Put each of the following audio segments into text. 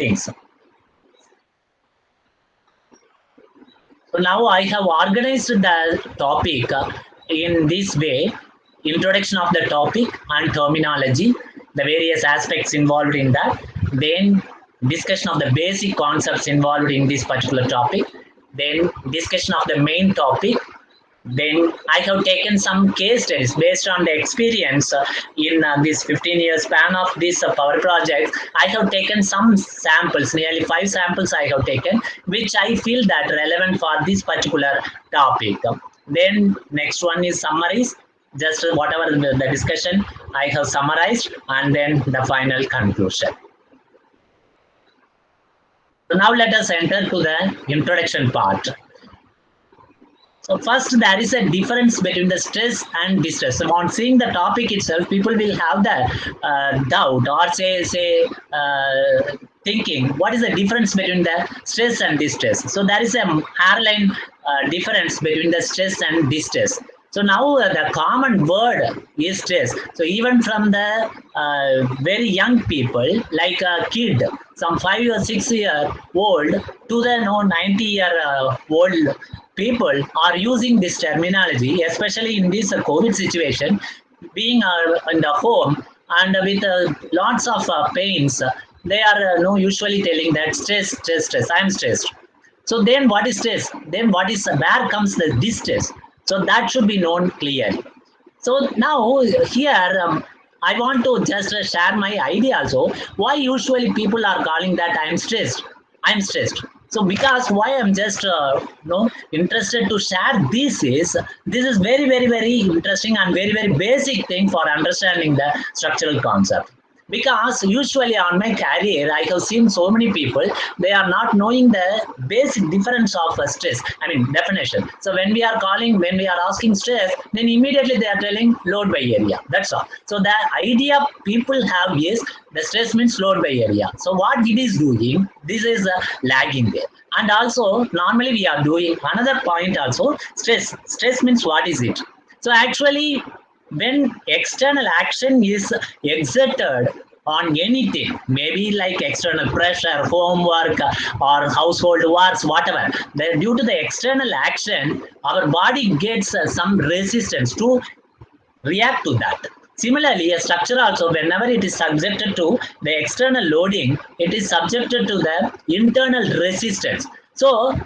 things. So now I have organized the topic in this way: introduction of the topic and terminology, the various aspects involved in that, then discussion of the basic concepts involved in this particular topic, then discussion of the main topic. Then I have taken some case studies based on the experience in this 15 years span of this power project. I have taken some samples, nearly 5 samples I have taken, which I feel that relevant for this particular topic. Then next one is summaries, just whatever the discussion I have summarized, and then the final conclusion. So now let us enter to the introduction part. So first, there is a difference between the stress and distress. So on seeing the topic itself, people will have the doubt or thinking, what is the difference between the stress and distress? So there is a hairline difference between the stress and distress. So now the common word is stress. So even from the very young people, like a kid, some 5 or 6 year old to the 90-year-old people are using this terminology, especially in this COVID situation, being in the home and with lots of pains. They are usually telling that stress, I am stressed. So then what is stress? Then where comes the distress? So that should be known clearly. So now here I want to just share my idea also. Why usually people are calling that I am stressed? So because why I'm just interested to share this is very, very, very interesting and very, very basic thing for understanding the structural concept. Because usually on my career, I have seen so many people, they are not knowing the basic difference of stress, definition. So when we are asking stress, then immediately they are telling load by area. That's all. So the idea people have is the stress means load by area. So what it is doing, this is lagging there. And also, normally we are doing another point also, stress. Stress means what is it? So actually, when external action is exerted on anything, maybe like external pressure, homework or household works, whatever, then due to the external action, our body gets some resistance to react to that. Similarly, a structure also, whenever it is subjected to the external loading, it is subjected to the internal resistance. So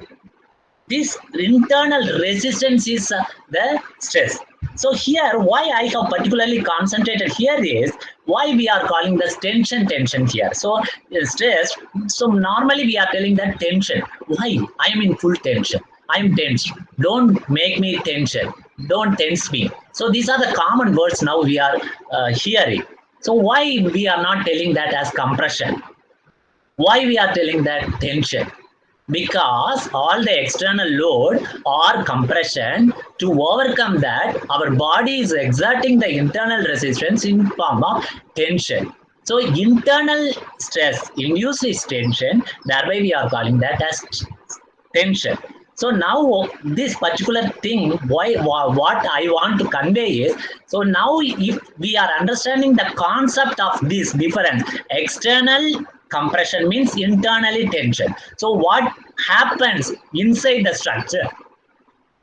this internal resistance is the stress. So here, why I have particularly concentrated here is why we are calling this tension here. So stress. So normally we are telling that tension. Why? I am in full tension. I am tense. Don't make me tension. Don't tense me. So these are the common words now we are hearing. So why we are not telling that as compression? Why we are telling that tension? Because all the external load or compression, to overcome that, our body is exerting the internal resistance in form of tension. So internal stress induces tension, thereby we are calling that as tension. So now this particular thing, what I want to convey is, so now if we are understanding the concept of this difference, external compression means internally tension. So what happens inside the structure?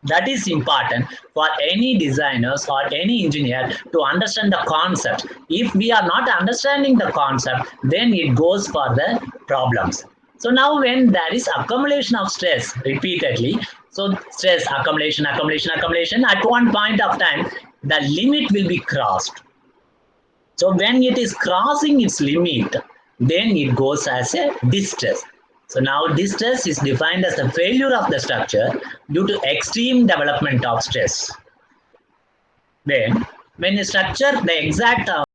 That is important for any designers or any engineer to understand the concept. If we are not understanding the concept, then it goes for the problems. So now when there is accumulation of stress repeatedly, so stress accumulation, at one point of time, the limit will be crossed. So when it is crossing its limit, then it goes as a distress. So now distress is defined as the failure of the structure due to extreme development of stress. Then when a structure, the exact